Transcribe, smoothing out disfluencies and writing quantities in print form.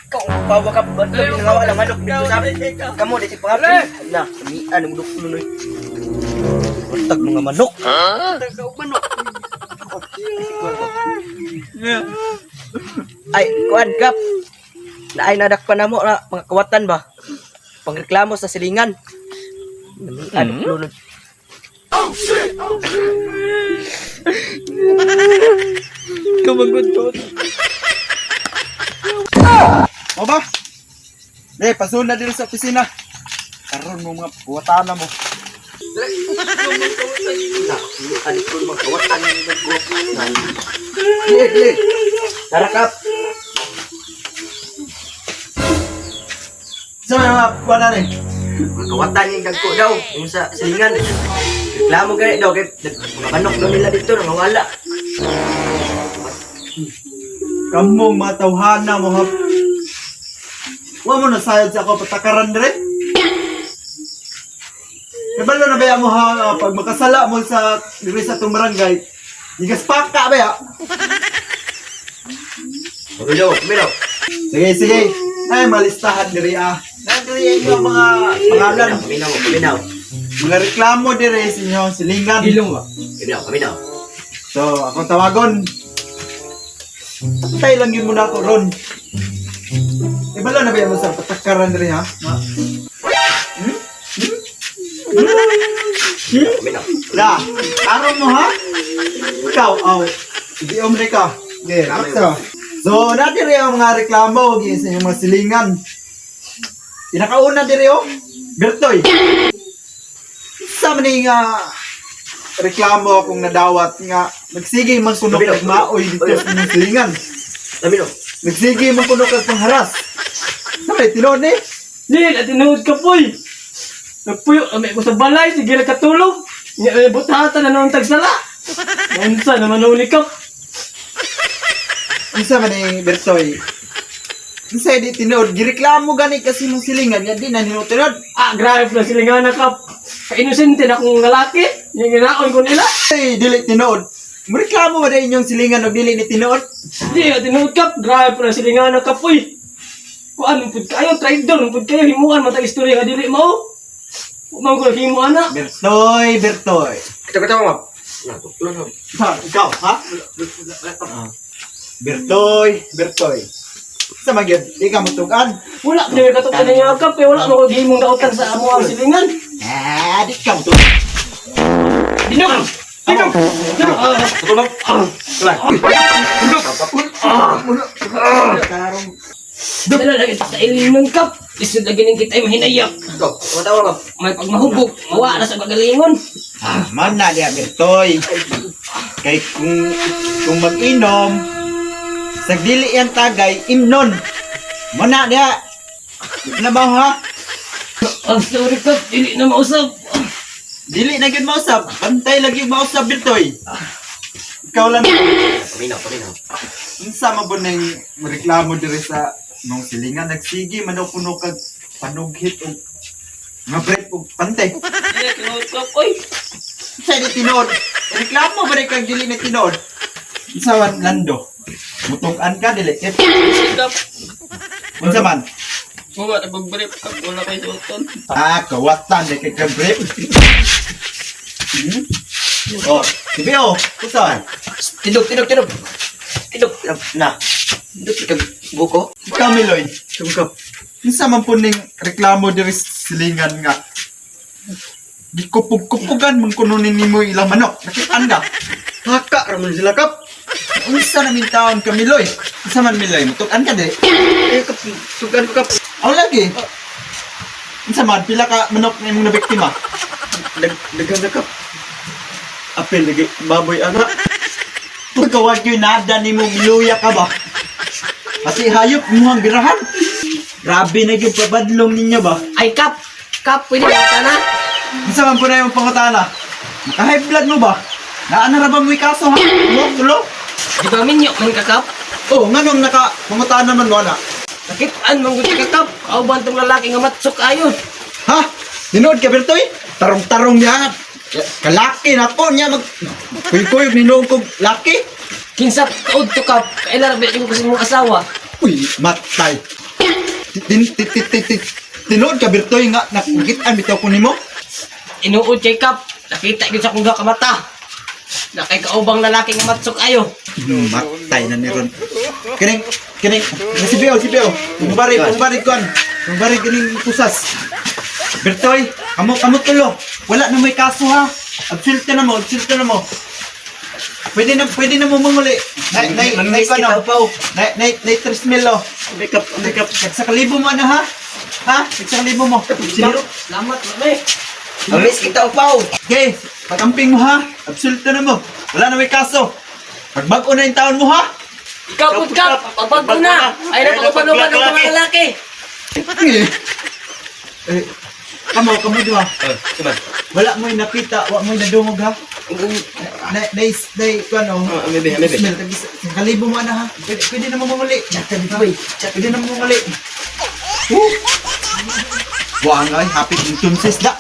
Kau bawa ka ba ito ginawa lang manok dito sa amin. Kamu di si pangapin. Na, anong duklo noy. Tag mga manok. Tagaw manok. Ay, kuan kap. Naay nadak pa namo na pangkawatan ba? Pangreklamo sa silingan. Ano lunod. Oh shit. Kumaguntot. O ba? Pasun na dito sa opisina. Karon mo mga buwatana mo. Adik ko magkawatan ng nagkuhan. Dili. Tara kap. Sa mga buwan na rin. Magkawatan yung nagko daw. Yung sa silingan. Reklamo ganit daw. Mga manok daw nila dito nangawala. Kamong mga tawhana mo ha. Wa mo nasayod sa ako patakaran rin. Kabalo na ba mo ha pag makasala mo sa diri sa itong barangay. Igaspaka ba ya? Milo. Sige. Ay malistahan diri ah. Nandiri yung mga pangalan. Kaminaw. Mga reklamo diri sa inyo silingan. Kaminaw. So, akong tawagon. Tay lang yun muna ako ron. Ibala na ba yan mo sa patakaran rin ha? Na, aron mo ha? Ikaw, hindi omre ka. Okay, so, natin rin ang mga reklamo sa inyong mga silingan. Pinakauna din rin Bertoy. Sa maning reklamo akong nadawat nga nagsige man kuno kag maoy dito sa inyong silingan. Nagsige man kuno kag pangharas. Sabay tinuod ni? Dil, at tinuod ka poy. Nagpuyo, kami ko sa balay, sige lang katulog. Butahatan na nung tagsala. Unsa naman ulikap. Unsa man ni Bertoy? Unsa di tinuod gireklamo gani kasi mong silingan ya di na tinuod. Grabe na silingan na kap. Ka-inosente na akong lalaki. Yung ginaon ko nila. Ay dili tinuod. Reklamo ba inyong silingan og dili ni tinuod? Di, at tinuod kap. Grabe na silingan na kap poy. Kuan pud kayo, traidor pud kayo, himuan matag istorya ka dili mo. Umang ko himuan na. Bertoy. Kita mo. Ha, ikaw ha? Bertoy. Sa magyud, di ka mutugan. Wala din katukan niya kap, wala mo ko himong dautan sa amo ang silingan. Di ka mutugan. Dinong. Karong Dala lagi sa ilingon kap. Isod lagi ning kita mahinayak. May pagmahubog, mawa na sa pagalingon. man na diya Bertoy. Kay kung mag-inom, sa dili yan tagay, imnon. Man na diya. Nabaw ha? Sorry kap, dili na mausap. Dili na yun mausap. Bantay lagi yung mausap Bertoy. Ikaw lang. Kaminaw. Unsa man po na yung reklamo diri sa nung silingan. Nagsigi, manaw-puno kag panughit o mabreak o pantay. Dili tinuod kap, oy. Sa di tinood. Reklamo ba rin kag dili na tinood? Unsa man Lando? Mutugan ka, dili. Kap, Unsa man? buwa na pagbrip kap, wala kay suoton. Kawatan, di kay kag-break. Oh, sige oh. Unsa man? Tidog. Na. Tidog kag buko. Ikaw, Miloy. Tungkap. Unsa man po ning reklamo diri sa silingan nga di kupug-kupugan mong kununin nimo ilang manok. Nakitaan ka. Haka ramon sila kap. Unsa na mintaon ka Miloy? Unsa man Miloy? Mutukan ka di? Kap, sugan ko kap. Aw lagi. Unsa man pila ka manok na imong nabiktima? Dagan na kap. Apil lagi baboy ana. Pagkawag yung nada nimo miluya ka ba? Kasi hayop muhang birahan. Grabe na yung pabadlong ninyo ba? Ay kap, pwede ka na. Unsa man po na yung pangutana? Naka-high blood mo ba? Naanara ba mo kaso ha? Tulo? Di ba minyo man ka kap? Oo, nga nung naka-pangutana man wala. Nakitaan mong gusto ka kap. Kauban tong lalaki nga matsok ayon. Ha? Dinood ka Bertoy? Tarong-tarong niya. Kalaki na po niya mag... Kuy-kuy, ninuong kong laki. Kinsa taod to kap. Kailan ba yung kasi mong asawa? Uy, matay. Tinood ka, Bertoy, nga, nakikitaan bitaw ko nimo. Inuod kay Kap. Nakita gyud sa kong kamata. Na kay kaubang lalaki nga matsok ayo. Matay na ni Ron. Kining, si Beo. Pumbarig kon. Pumbarig kining pusas. Bertoy, amo tulo. Wala na may kaso ha. Absulte na mo. Pwede na mo manguli. Nay ko na. Nay 3 mil oh. Makeup. Sa kalibo mo na ha. Ha? Sa kalibo mo. Salamat, mami. Amis kita upaw. Okay, pag-amping mo ha. Absulte na mo. Wala na may kaso. Pagbago na yung taon mo ha. Ikaw pud Kap, pagbago na. Ay napagpanuman ng mga lalaki. Kamo diwa. Wala mo yung nakita, wala mo yung nadungog ha. Nay, ano? Maybe. Smell, sa kalibo mo na ha. Pwede na mo manguli. Pwede na mo manguli. Wangay, happy in tunses da.